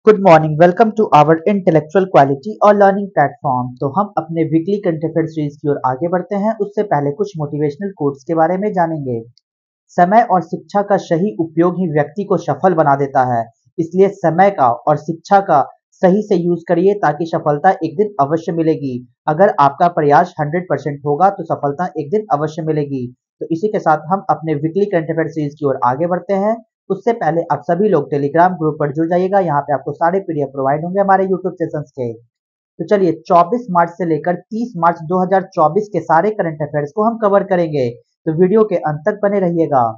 Good morning, welcome to our intellectual quality और learning platform. तो हम अपने वीकली करंट अफेयर सीरीज की ओर आगे बढ़ते हैं। उससे पहले कुछ मोटिवेशनल कोट्स के बारे में जानेंगे। समय और शिक्षा का सही उपयोग ही व्यक्ति को सफल बना देता है। इसलिए समय का और शिक्षा का सही से यूज करिए ताकि सफलता एक दिन अवश्य मिलेगी। अगर आपका प्रयास 100% होगा तो सफलता एक दिन अवश्य मिलेगी। तो इसी के साथ हम अपने वीकली करंट अफेयर सीरीज की ओर आगे बढ़ते हैं। उससे पहले आप सभी लोग टेलीग्राम ग्रुप पर जुड़ जाइएगा। यहाँ पे आपको सारे पीडीएफ प्रोवाइड होंगे हमारे यूट्यूब सेशंस के। तो चलिए 24 मार्च से लेकर 30 मार्च 2024 के सारे करंट अफेयर्स को हम कवर करेंगे। तो वीडियो के अंत तक बने रहिएगा।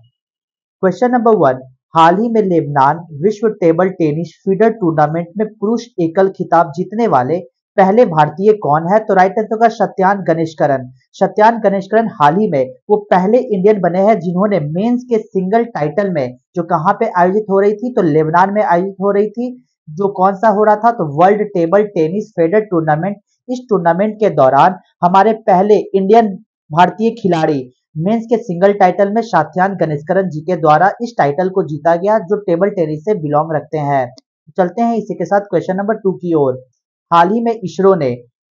क्वेश्चन नंबर 1, हाल ही में लेबनान विश्व टेबल टेनिस फीडर टूर्नामेंट में पुरुष एकल खिताब जीतने वाले पहले भारतीय कौन है? तो राइट आंसर होगा सत्यान गणेशकरन। सत्यान गणेशकरन हाल ही में वो पहले इंडियन बने हैं जिन्होंने मेंस के सिंगल टाइटल में, जो कहां पे आयोजित हो रही थी, तो लेबनान में आयोजित हो रही थी। जो कौन सा हो रहा था? तो world table tennis feeder tournament. इस टूर्नामेंट के दौरान हमारे पहले इंडियन भारतीय खिलाड़ी मेंस के सिंगल टाइटल में सात्यान गणेशकरन जी के द्वारा इस टाइटल को जीता गया, जो टेबल टेनिस से बिलोंग रखते हैं। चलते हैं इसी के साथ क्वेश्चन नंबर 2 की ओर। हाल ही में इसरो ने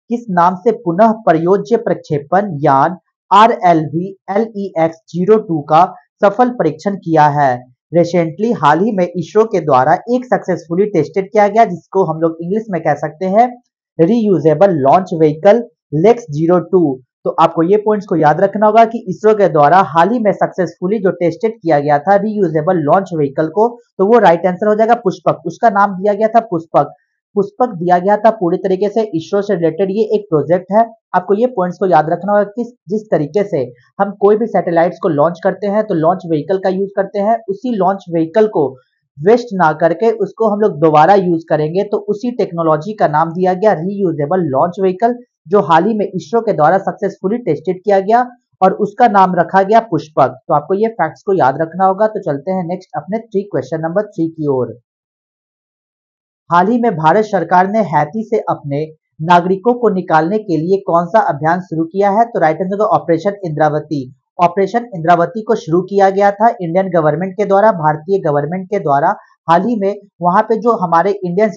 किस नाम से पुनः प्रयोज्य प्रक्षेपण यान RLV-LEX-02 का सफल परीक्षण किया है? रिसेंटली हाल ही में इसरो के द्वारा एक सक्सेसफुली टेस्टेड किया गया, जिसको हम लोग इंग्लिश में कह सकते हैं रीयूजेबल लॉन्च व्हीकल लेक्स 02। तो आपको ये पॉइंट्स को याद रखना होगा कि इसरो के द्वारा हाल ही में सक्सेसफुली जो टेस्टेड किया गया था रीयूजेबल लॉन्च व्हीकल को, तो वो राइट आंसर हो जाएगा पुष्पक। उसका नाम दिया गया था पुष्पक। पुष्पक दिया गया था पूरी तरीके से इसरो से रिलेटेड ये एक प्रोजेक्ट है। आपको ये पॉइंट्स को याद रखना होगा कि जिस तरीके से हम कोई भी सैटेलाइट्स को लॉन्च करते हैं तो लॉन्च व्हीकल का यूज करते हैं, उसी लॉन्च व्हीकल को वेस्ट ना करके उसको हम लोग दोबारा यूज करेंगे, तो उसी टेक्नोलॉजी का नाम दिया गया रीयूजेबल लॉन्च व्हीकल, जो हाल ही में इसरो के द्वारा सक्सेसफुली टेस्टेड किया गया और उसका नाम रखा गया पुष्पक। तो आपको ये फैक्ट्स को याद रखना होगा। तो चलते हैं नेक्स्ट अपने क्वेश्चन नंबर 3 की ओर। हाल ही में भारत सरकार ने हैती से अपने नागरिकों को निकालने के लिए कौन सा अभियान शुरू किया है? तो राइट आंसर होगा ऑपरेशन इंद्रावती। ऑपरेशन इंद्रावती को शुरू किया गया था इंडियन गवर्नमेंट के द्वारा, भारतीय गवर्नमेंट के द्वारा। हाल ही में वहां पे जो हमारे इंडियन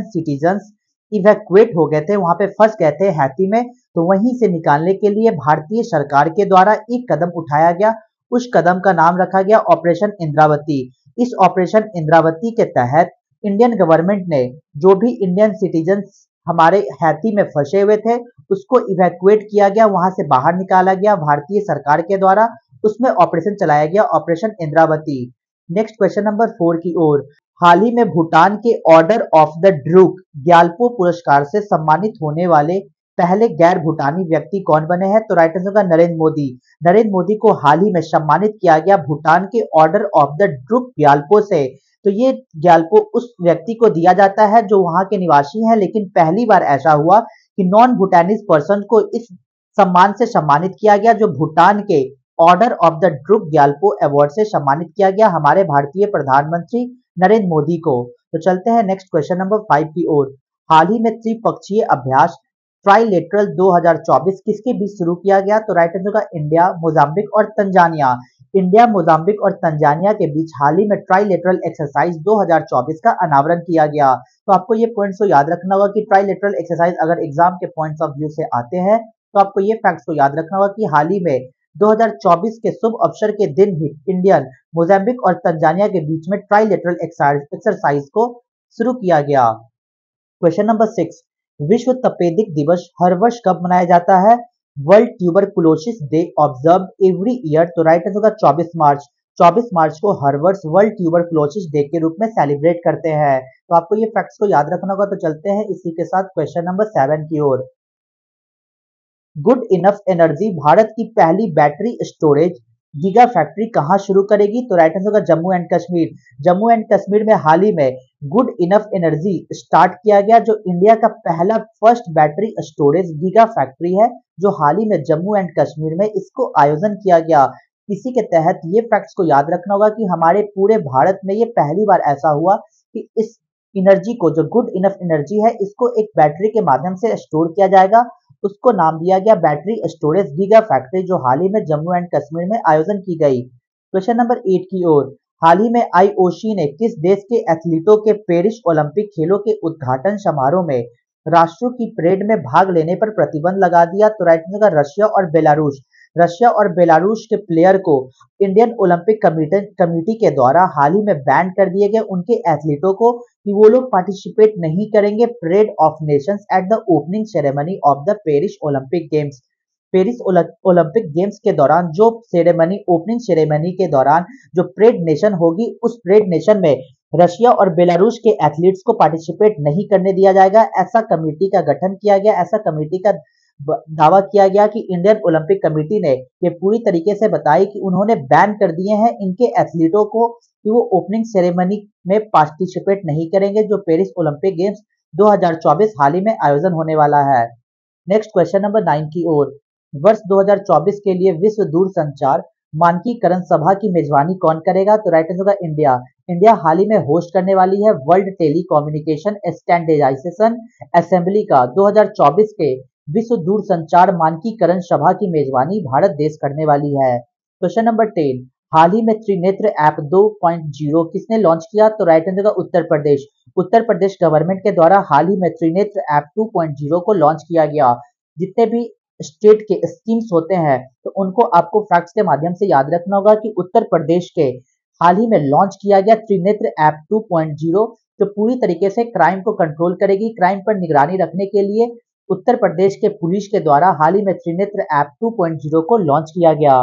सिटीजन्स इवैक्यूएट हो गए थे, वहां पे फंस गए थे हैती में, तो वहीं से निकालने के लिए भारतीय सरकार के द्वारा एक कदम उठाया गया। उस कदम का नाम रखा गया ऑपरेशन इंद्रावती। इस ऑपरेशन इंद्रावती के तहत इंडियन गवर्नमेंट ने जो भी इंडियन सिटीजन्स हमारे हैती में फंसे हुए थे उसको इवैक्यूएट किया गया, वहां से बाहर निकाला गया भारतीय सरकार के द्वारा। उसमें ऑपरेशन चलाया गया operation Indravati. Next question number 4 की ओर। हाल ही में भूटान के order of the Druk Gyalpo पुरस्कार से सम्मानित होने वाले पहले गैर भूटानी व्यक्ति कौन बने हैं? तो राइट आंसर होगा नरेंद्र मोदी। नरेंद्र मोदी को हाल ही में सम्मानित किया गया भूटान के order of the Druk Gyalpo से। तो ये ग्यालपो उस व्यक्ति को दिया जाता है जो वहां के निवासी हैं, लेकिन पहली बार ऐसा हुआ कि नॉन भूटानीज पर्सन को इस सम्मान से सम्मानित किया गया, जो भूटान के order of the Druk Gyalpo award से सम्मानित किया गया हमारे भारतीय प्रधानमंत्री नरेंद्र मोदी को। तो चलते हैं नेक्स्ट क्वेश्चन नंबर 5 की ओर। हाल ही में त्रिपक्षीय अभ्यास ट्राइलेटरल 2024 किसके बीच शुरू किया गया? तो राइट आंसर होगा इंडिया, मोजाम्बिक और तंजानिया। इंडिया, मोजाम्बिक और तंजानिया के बीच हाल ही में ट्राइलेटरल एक्सरसाइज 2024 का अनावरण किया गया। तो आपको ये पॉइंट्स को याद रखना होगा कि ट्राइलेटरल एक्सरसाइज अगर एग्जाम के पॉइंट्स ऑफ व्यू से आते हैं तो आपको ये फैक्ट्स को याद रखना होगा कि हाल ही में 2024 के शुभ अवसर के दिन ही इंडियन, मोजाम्बिक और तंजानिया के बीच में ट्राइलेटरल एक्सरसाइज को शुरू किया गया। क्वेश्चन नंबर 6, विश्व तपेदिक दिवस हर वर्ष कब मनाया जाता है? World tuberculosis day observe every year. तो राइट आंसर होगा 24 मार्च। 24 मार्च को हर वर्ष वर्ल्ड ट्यूबरकुलोसिस डे के रूप में सेलिब्रेट करते हैं। तो आपको ये फैक्ट्स को याद रखना होगा। तो चलते हैं इसी के साथ क्वेश्चन नंबर 7 की ओर। गुड इनफ एनर्जी भारत की पहली बैटरी स्टोरेज गीगा फैक्ट्री कहां शुरू करेगी? तो राइट आंसर होगा जम्मू एंड कश्मीर। जम्मू एंड कश्मीर में हाल ही में गुड इनफ एनर्जी स्टार्ट किया गया, जो इंडिया का पहला first battery storage giga factory है, जो हाल ही में जम्मू एंड कश्मीर में इसको आयोजन किया गया। इसी के तहत ये फैक्ट्स को याद रखना होगा कि हमारे पूरे भारत में ये पहली बार ऐसा हुआ कि इस एनर्जी को, जो गुड इनफ एनर्जी है, इसको एक बैटरी के माध्यम से स्टोर किया जाएगा। उसको नाम दिया गया बैटरी स्टोरेज गीगा फैक्ट्री, जो हाल ही में जम्मू एंड कश्मीर में आयोजन की गई। क्वेश्चन नंबर 8 की ओर। हाल ही में आईओसी ने किस देश के एथलीटों के पेरिस ओलंपिक खेलों के उद्घाटन समारोह में राष्ट्रों की परेड में भाग लेने पर प्रतिबंध लगा दिया? तो राइट आंसर होगा रशिया और बेलारूस। रशिया और बेलारूस के प्लेयर को इंडियन ओलंपिक कमेटी के द्वारा हाल ही में बैन कर दिए गए उनके एथलीटों को कि वो लोग पार्टिसिपेट नहीं करेंगे parade of Nations at the opening ceremony of the Paris Olympic games. Paris Olympic games के दौरान जो सेरेमनी ओपनिंग सेरेमनी के दौरान जो परेड नेशन होगी उस परेड नेशन में रशिया और बेलारूस के एथलीट्स को पार्टिसिपेट नहीं करने दिया जाएगा। ऐसा कमेटी का गठन किया गया, ऐसा कमेटी का दावा किया गया कि इंडियन ओलंपिक कमेटी ने ये पूरी तरीके से बताई कि उन्होंने बैन कर दिए हैं इनके एथलीटों को कि वो ओपनिंग सेरेमनी में पार्टिसिपेट नहीं करेंगे जो पेरिस ओलंपिक गेम्स 2024 हाल ही में आयोजन होने वाला है। नेक्स्ट क्वेश्चन नंबर 9 की ओर। वर्ष 2024 के लिए विश्व दूरसंचार मानकीकरण सभा की मेजबानी कौन करेगा? तो राइट आंसर होगा इंडिया। इंडिया हाल ही में होस्ट करने वाली है वर्ल्ड टेलीकम्युनिकेशन स्टैंडर्डाइजेशन असेंबली का 2024 के विश्व दूरसंचार मानकीकरण सभा की मेजबानी भारत देश करने वाली है। Question number 10। हाल ही में त्रिनेत्र ऐप 2.0 किसने लॉन्च किया? तो राइट आंसर होगा उत्तर प्रदेश। उत्तर प्रदेश गवर्नमेंट के द्वारा हाल ही में त्रिनेत्र ऐप 2.0 को लॉन्च किया गया। जितने भी स्टेट के स्कीम्स होते हैं तो उनको आपको फैक्ट्स के माध्यम से याद रखना होगा कि उत्तर प्रदेश के हाल ही में लॉन्च किया गया त्रिनेत्र ऐप 2.0 जो पूरी तरीके से क्राइम को कंट्रोल करेगी। क्राइम पर निगरानी रखने के लिए उत्तर प्रदेश के पुलिस के द्वारा हाल ही में त्रिनेत्र ऐप 2.0 को लॉन्च किया गया।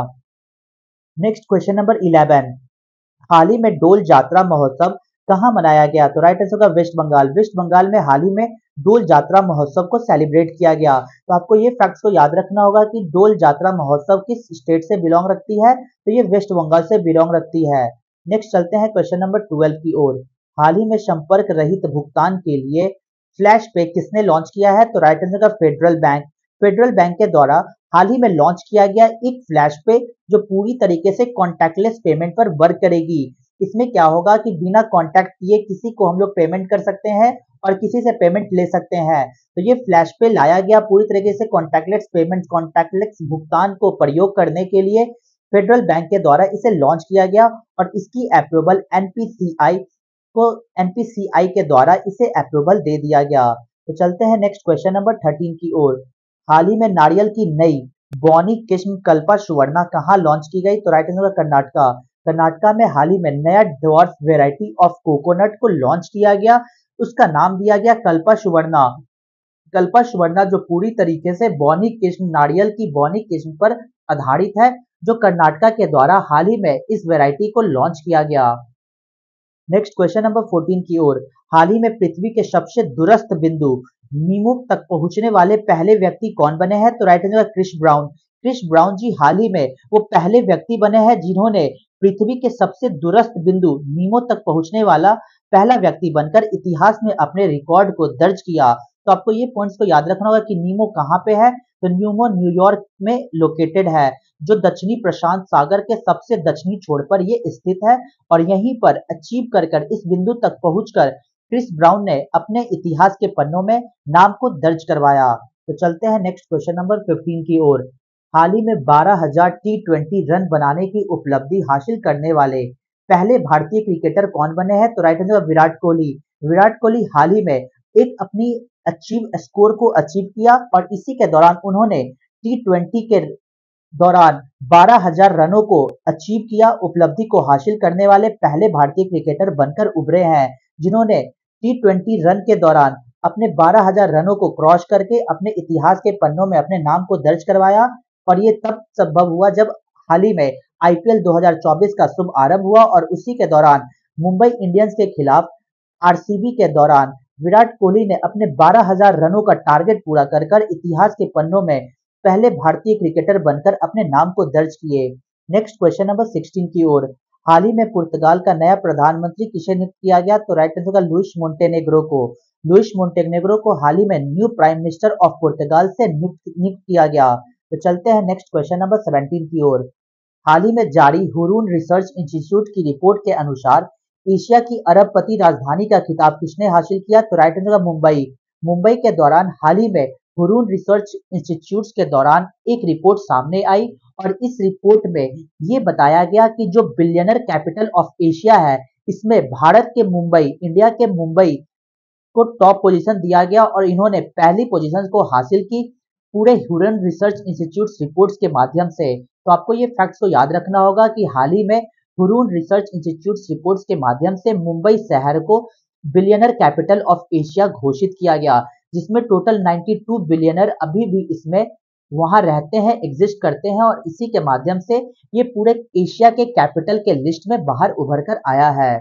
Next question number 11। हाल ही में डोल जात्रा महोत्सव कहाँ मनाया गया? तो राइट आंसर होगा वेस्ट बंगाल। वेस्ट बंगाल में हाल ही में डोल जात्रा महोत्सव को सेलिब्रेट किया गया। तो आपको ये फैक्ट्स को याद रखना होगा कि डोल जात्रा महोत्सव किस स्टेट से बिलोंग रखती है? तो ये वेस्ट बंगाल से बिलोंग रखती है। नेक्स्ट चलते हैं क्वेश्चन नंबर 12 की ओर। हाल ही में संपर्क रहित भुगतान के लिए फ्लैश पे किसने लॉन्च किया है? तो राइट आंसर होगा फेडरल बैंक। फेडरल बैंक के द्वारा हाल ही में लॉन्च किया गया एक फ्लैश पे जो पूरी तरीके से कॉन्टैक्टलेस पेमेंट पर वर्क करेगी। इसमें क्या होगा कि बिना कांटेक्ट किए किसी को हम लोग पेमेंट कर सकते हैं और किसी से पेमेंट ले सकते हैं। तो ये फ्लैश पे लाया गया पूरी तरीके से कॉन्टैक्टलेस पेमेंट कॉन्टैक्टलेस भुगतान को प्रयोग करने के लिए फेडरल बैंक के द्वारा इसे लॉन्च किया गया और इसकी अप्रूवल एनपीसीआई के द्वारा इसे अप्रूवल दे दिया गया। तो चलते हैं नेक्स्ट क्वेश्चन नंबर 13 की ओर। हाल ही में नारियल की नई बौनी किस्म कल्पा सुवर्णा कहाँ लॉन्च की गई? तो राइट आंसर कर्नाटका। कर्नाटका में हाल ही में नया ड्वार्फ वेराइटी ऑफ कोकोनट को लॉन्च किया गया। उसका नाम दिया गया कल्पा सुवर्णा। कल्पा सुवर्णा जो पूरी तरीके से बौनी किस्म नारियल की बौनी किस्म पर आधारित है जो कर्नाटका के द्वारा हाल ही में इस वेराइटी को लॉन्च किया गया। नेक्स्ट क्वेश्चन नंबर 14 की ओर। हाल ही में पृथ्वी के सबसे दूरस्थ बिंदु नीमू तक पहुंचने वाले पहले व्यक्ति कौन बने हैं? तो right answer Chris Brown. Chris Brown ji हाल ही में वो पहले व्यक्ति बने हैं जिन्होंने पृथ्वी के सबसे दूरस्थ बिंदु नीमो तक पहुंचने वाला पहला व्यक्ति बनकर इतिहास में अपने रिकॉर्ड को दर्ज किया। तो आपको ये पॉइंट्स को याद रखना होगा कि नीमो कहाँ पे है? तो नीमो न्यूयॉर्क में लोकेटेड है जो दक्षिणी प्रशांत सागर के सबसे दक्षिणी छोर पर ये स्थित है और यहीं पर अचीव कर इस बिंदु तक पहुंचकर क्रिस ब्राउन ने अपने इतिहास के पन्नों में नाम को दर्ज करवाया। तो चलते हैं नेक्स्ट क्वेश्चन नंबर 15 की ओर। हाल ही में 12,000 टी20 रन बनाने की उपलब्धि हासिल करने वाले पहले भारतीय क्रिकेटर कौन बने हैं? तो राइट आंसर विराट कोहली। विराट कोहली हाल ही में एक अपनी स्कोर को अचीव किया और इसी के दौरान उन्होंने टी20 के दौरान 12,000 रनों को अचीव किया। उपलब्धि को हासिल करने वाले पहले भारतीय क्रिकेटर बनकर उभरे हैं जिन्होंने टी20 रन के दौरान अपने 12,000 रनों को क्रॉस करके अपने इतिहास के पन्नों में अपने नाम को दर्ज करवाया और ये तब संभव हुआ जब हाल ही में आईपीएल 2024 का शुभ आरंभ हुआ और उसी के दौरान मुंबई इंडियंस के खिलाफ आरसीबी के दौरान विराट कोहली ने अपने 12,000 रनों का टारगेट पूरा कर इतिहास के पन्नों में पहले भारतीय क्रिकेटर बनकर अपने नाम को दर्ज किए। नेक्स्ट क्वेश्चन नंबर 16 की ओर। हाल ही में पुर्तगाल का नया प्रधानमंत्री किसे नियुक्त किया गया? तो राइट आंसर होगा लुइस मोंटेनेग्रो को। लुइस मोंटेनेग्रो को हाल ही में न्यू प्राइम मिनिस्टर ऑफ पुर्तगाल से नियुक्त किया गया। तो चलते हैं नेक्स्ट क्वेश्चन नंबर 17 की ओर। हाल ही में जारी हुरून रिसर्च इंस्टीट्यूट की रिपोर्ट के अनुसार एशिया की अरबपति राजधानी का खिताब किसने हासिल किया? तो राइट आंसर होगा मुंबई। मुंबई के दौरान हाल ही में हुरून रिसर्च इंस्टीट्यूट्स के दौरान एक रिपोर्ट सामने आई और इस रिपोर्ट में ये बताया गया कि जो बिलियनर कैपिटल ऑफ एशिया है, इसमें भारत के मुंबई, इंडिया के मुंबई को टॉप पोजीशन दिया गया और इन्होंने पहली पोजीशन को हासिल की पूरे ह्यूरन रिसर्च इंस्टीट्यूट रिपोर्ट्स के माध्यम से। तो आपको ये फैक्ट्स को याद रखना होगा कि हाल ही में हुरून रिसर्च इंस्टीट्यूट रिपोर्ट्स के माध्यम से मुंबई शहर को बिलियनर कैपिटल ऑफ एशिया घोषित किया गया, जिसमें टोटल 92 बिलियनर अभी भी इसमें वहां रहते हैं, एग्जिस्ट करते हैं और इसी के माध्यम से ये पूरे एशिया के कैपिटल के लिस्ट में बाहर उभर कर आया है।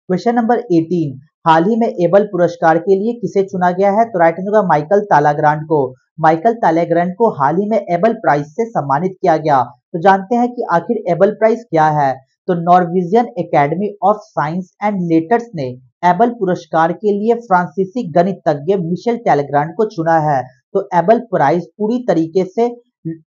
क्वेश्चन नंबर 18, हाल ही में एबल पुरस्कार के लिए किसे चुना गया है? तो राइट आंसर होगा माइकल तालाग्रांड को। माइकल तालाग्रांड को हाल ही में एबल प्राइज से सम्मानित किया गया। तो जानते हैं कि आखिर एबल प्राइज क्या है। तो Norwegian academy of science and letters ने एबल पुरस्कार के लिए फ्रांसीसी गणितज्ञ मिशेल तालाग्रांड को चुना है। तो एबल प्राइज पूरी तरीके से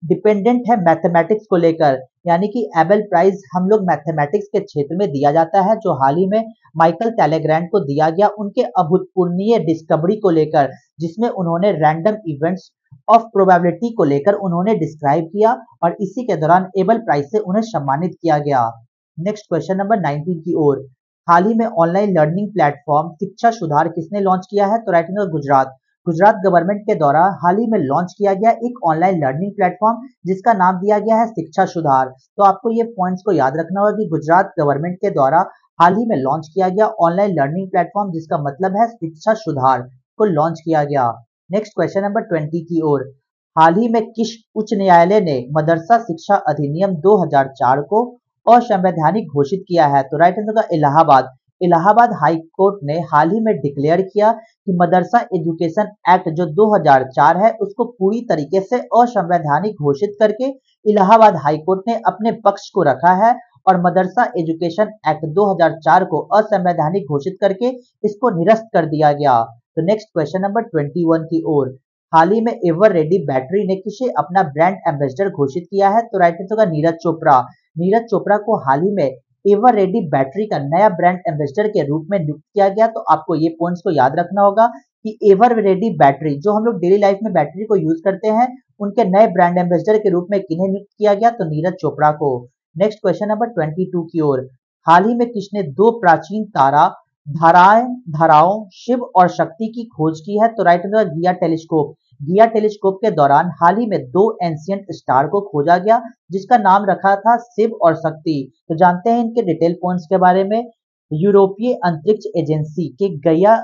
डिपेंडेंट है मैथमेटिक्स को लेकर, यानी कि एबल प्राइज हम लोग मैथमेटिक्स के क्षेत्र में दिया जाता है, जो हाल ही में माइकल तालाग्रांड को दिया गया उनके अभूतपूर्व डिस्कवरी को लेकर, जिसमें उन्होंने रैंडम इवेंट्स ऑफ प्रोबेबिलिटी को लेकर उन्होंने डिस्क्राइब किया और इसी के दौरान एबल प्राइज से उन्हें सम्मानित किया गया। नेक्स्ट क्वेश्चन नंबर 19 की ओर, हाल ही में ऑनलाइन लर्निंग प्लेटफॉर्म शिक्षा सुधार किसने लॉन्च किया है? तो right answer Gujarat. Gujarat government के द्वारा हाल ही में लॉन्च किया गया एक ऑनलाइन लर्निंग प्लेटफॉर्म जिसका नाम दिया गया है शिक्षा सुधार। तो आपको ये पॉइंट्स को याद रखना होगा कि गुजरात गवर्नमेंट के द्वारा हाल ही में लॉन्च किया गया ऑनलाइन लर्निंग प्लेटफॉर्म जिसका मतलब है शिक्षा सुधार को लॉन्च किया गया। नेक्स्ट क्वेश्चन नंबर 20 की ओर, हाल ही में किस उच्च न्यायालय ने मदरसा शिक्षा अधिनियम 2004 को असंवैधानिक घोषित किया है? तो राइट आंसर होगा इलाहाबाद। इलाहाबाद हाई कोर्ट ने हाल ही में डिक्लेयर किया कि मदरसा एजुकेशन एक्ट जो 2004 है उसको पूरी तरीके से असंवैधानिक घोषित करके इलाहाबाद हाई कोर्ट ने अपने पक्ष को रखा है और मदरसा एजुकेशन एक्ट 2004 को असंवैधानिक घोषित करके इसको निरस्त कर दिया गया। तो नेक्स्ट क्वेश्चन नंबर 21 की ओर, हाल ही में एवर रेडी बैटरी ने किसे अपना ब्रांड एम्बेसडर घोषित किया है? तो राइट आंसर होगा नीरज चोपड़ा। नीरज चोपड़ा को हाल ही में एवर रेडी बैटरी का नया ब्रांड एम्बेसडर के रूप में नियुक्त किया गया। तो आपको ये पॉइंट्स को याद रखना होगा कि एवर रेडी बैटरी जो हम लोग डेली लाइफ में बैटरी को यूज करते हैं, उनके नए ब्रांड एम्बेसडर के रूप में किन्हें नियुक्त किया गया? तो नीरज चोपड़ा को। नेक्स्ट क्वेश्चन नंबर 22 की ओर, हाल ही में किसने दो प्राचीन तारा धाराओं शिव और शक्ति की खोज की है? तो राइट आंसर गिया टेलीस्कोप। गिया टेलीस्कोप के दौरान हाल ही में दो एंशियंट स्टार को खोजा गया जिसका नाम रखा था शिव और शक्ति। तो जानते हैं इनके डिटेल पॉइंट्स के बारे में। यूरोपीय अंतरिक्ष एजेंसी के गया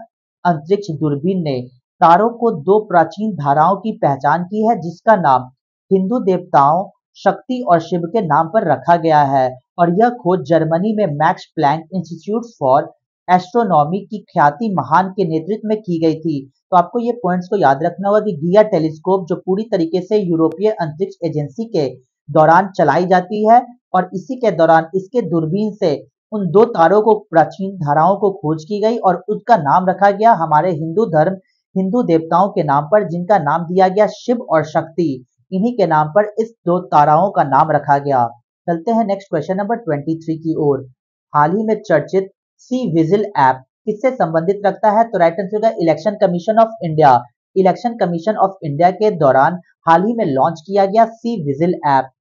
अंतरिक्ष दूरबीन ने तारों को दो प्राचीन धाराओं की पहचान की है जिसका नाम हिंदू देवताओं शक्ति और शिव के नाम पर रखा गया है और यह खोज जर्मनी में Max Planck Institute for Astronomy की ख्याति महान के नेतृत्व में की गई थी। तो आपको ये पॉइंट्स को याद रखना होगा कि गिया टेलीस्कोप जो पूरी तरीके से यूरोपीय अंतरिक्ष एजेंसी के दौरान चलाई जाती है और इसी के दौरान इसके दूरबीन से उन दो तारों को प्राचीन धाराओं को खोज की गई और उसका नाम रखा गया हमारे हिंदू देवताओं के नाम पर, जिनका नाम दिया गया शिव और शक्ति। इन्हीं के नाम पर इस दो ताराओं का नाम रखा गया। चलते हैं नेक्स्ट क्वेश्चन नंबर 23 की ओर, हाल ही में चर्चित सी विजिल ऐप किससे संबंधित रखता है? तो राइट आंसर होगा election commission of India. Election commission of India के दौरान हाल ही में लॉन्च किया गया सी विजिल ऐप।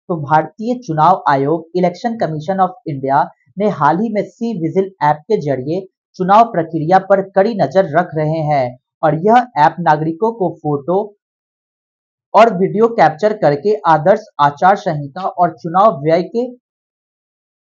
तो भारतीय चुनाव आयोग इलेक्शन कमीशन ऑफ इंडिया ने हाल ही में सी विजिल ऐप के जरिए चुनाव प्रक्रिया पर कड़ी नजर रख रहे हैं और यह ऐप नागरिकों को फोटो और वीडियो कैप्चर करके आदर्श आचार संहिता और चुनाव व्यय के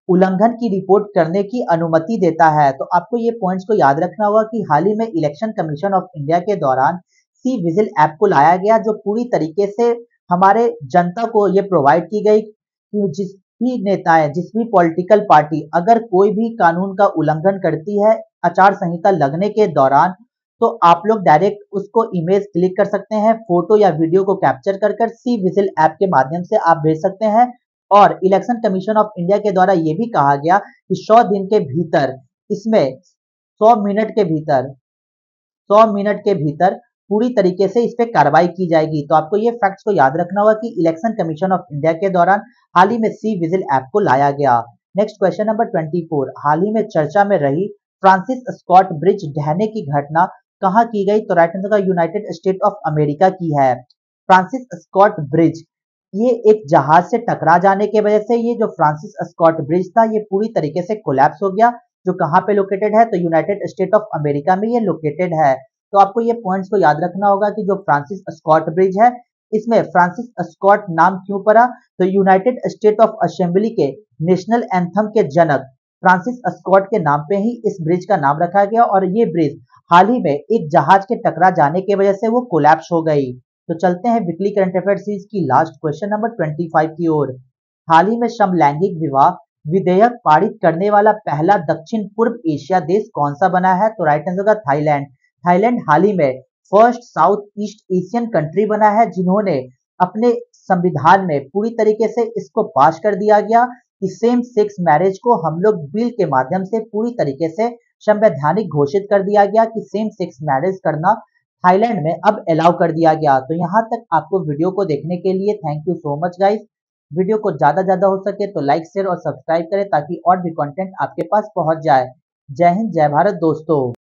उल्लंघन की रिपोर्ट करने की अनुमति देता है। तो आपको ये पॉइंट्स को याद रखना होगा कि हाल ही में इलेक्शन कमीशन ऑफ इंडिया के दौरान सी विजिल ऐप को लाया गया जो पूरी तरीके से हमारे जनता को ये प्रोवाइड की गई कि जिस भी नेताएं, जिस भी पॉलिटिकल पार्टी अगर कोई भी कानून का उल्लंघन करती है आचार संहिता लगने के दौरान, तो आप लोग डायरेक्ट उसको इमेज क्लिक कर सकते हैं, फोटो या वीडियो को कैप्चर कर सी विजिल ऐप के माध्यम से आप भेज सकते हैं। और इलेक्शन कमीशन ऑफ इंडिया के द्वारा यह भी कहा गया कि 100 दिन के भीतर इसमें 100 मिनट के भीतर पूरी तरीके से इस पे कार्रवाई की जाएगी। तो आपको ये फैक्ट्स को याद रखना होगा कि इलेक्शन कमीशन ऑफ इंडिया के दौरान हाल ही में सी विजिल ऐप को लाया गया। नेक्स्ट क्वेश्चन नंबर 24, हाल ही में चर्चा में रही फ्रांसिस स्कॉट ब्रिज ढहने की घटना कहाँ की गई? तो राइट आंसर होगा यूनाइटेड स्टेट ऑफ अमेरिका की है। फ्रांसिस स्कॉट ब्रिज, ये एक जहाज से टकरा जाने की वजह से ये जो फ्रांसिस स्कॉट ब्रिज था ये पूरी तरीके से कोलैप्स हो गया। जो कहाँ पे लोकेटेड है? तो यूनाइटेड स्टेट ऑफ अमेरिका में ये लोकेटेड है। तो आपको ये पॉइंट्स को याद रखना होगा कि जो फ्रांसिस स्कॉट ब्रिज है इसमें फ्रांसिस स्कॉट नाम क्यों पड़ा? तो यूनाइटेड स्टेट ऑफ असेंबली के नेशनल एंथम के जनक फ्रांसिस स्कॉट के नाम पे ही इस ब्रिज का नाम रखा गया और ये ब्रिज हाल ही में एक जहाज के टकरा जाने की वजह से वो कोलैप्स हो गई। तो चलते हैं वीकली करंट अफेयर सीरीज की लास्ट क्वेश्चन नंबर 25 की ओर। हाल ही में समलैंगिक विवाह विधेयक पारित करने वाला पहला दक्षिण पूर्व एशिया देश कौन सा बना है? तो राइट आंसर होगा थाईलैंड। थाईलैंड हाल ही में first south east Asian country बना है जिन्होंने अपने संविधान में पूरी तरीके से इसको पास कर दिया गया कि सेम सेक्स मैरिज को हम लोग बिल के माध्यम से पूरी तरीके से संवैधानिक घोषित कर दिया गया कि सेम सेक्स मैरिज करना थाईलैंड में अब अलाउ कर दिया गया। तो यहाँ तक आपको वीडियो को देखने के लिए thank you so much guys. Video को ज्यादा हो सके तो लाइक शेयर और सब्सक्राइब करें ताकि और भी कंटेंट आपके पास पहुंच जाए। जय हिंद जय भारत दोस्तों।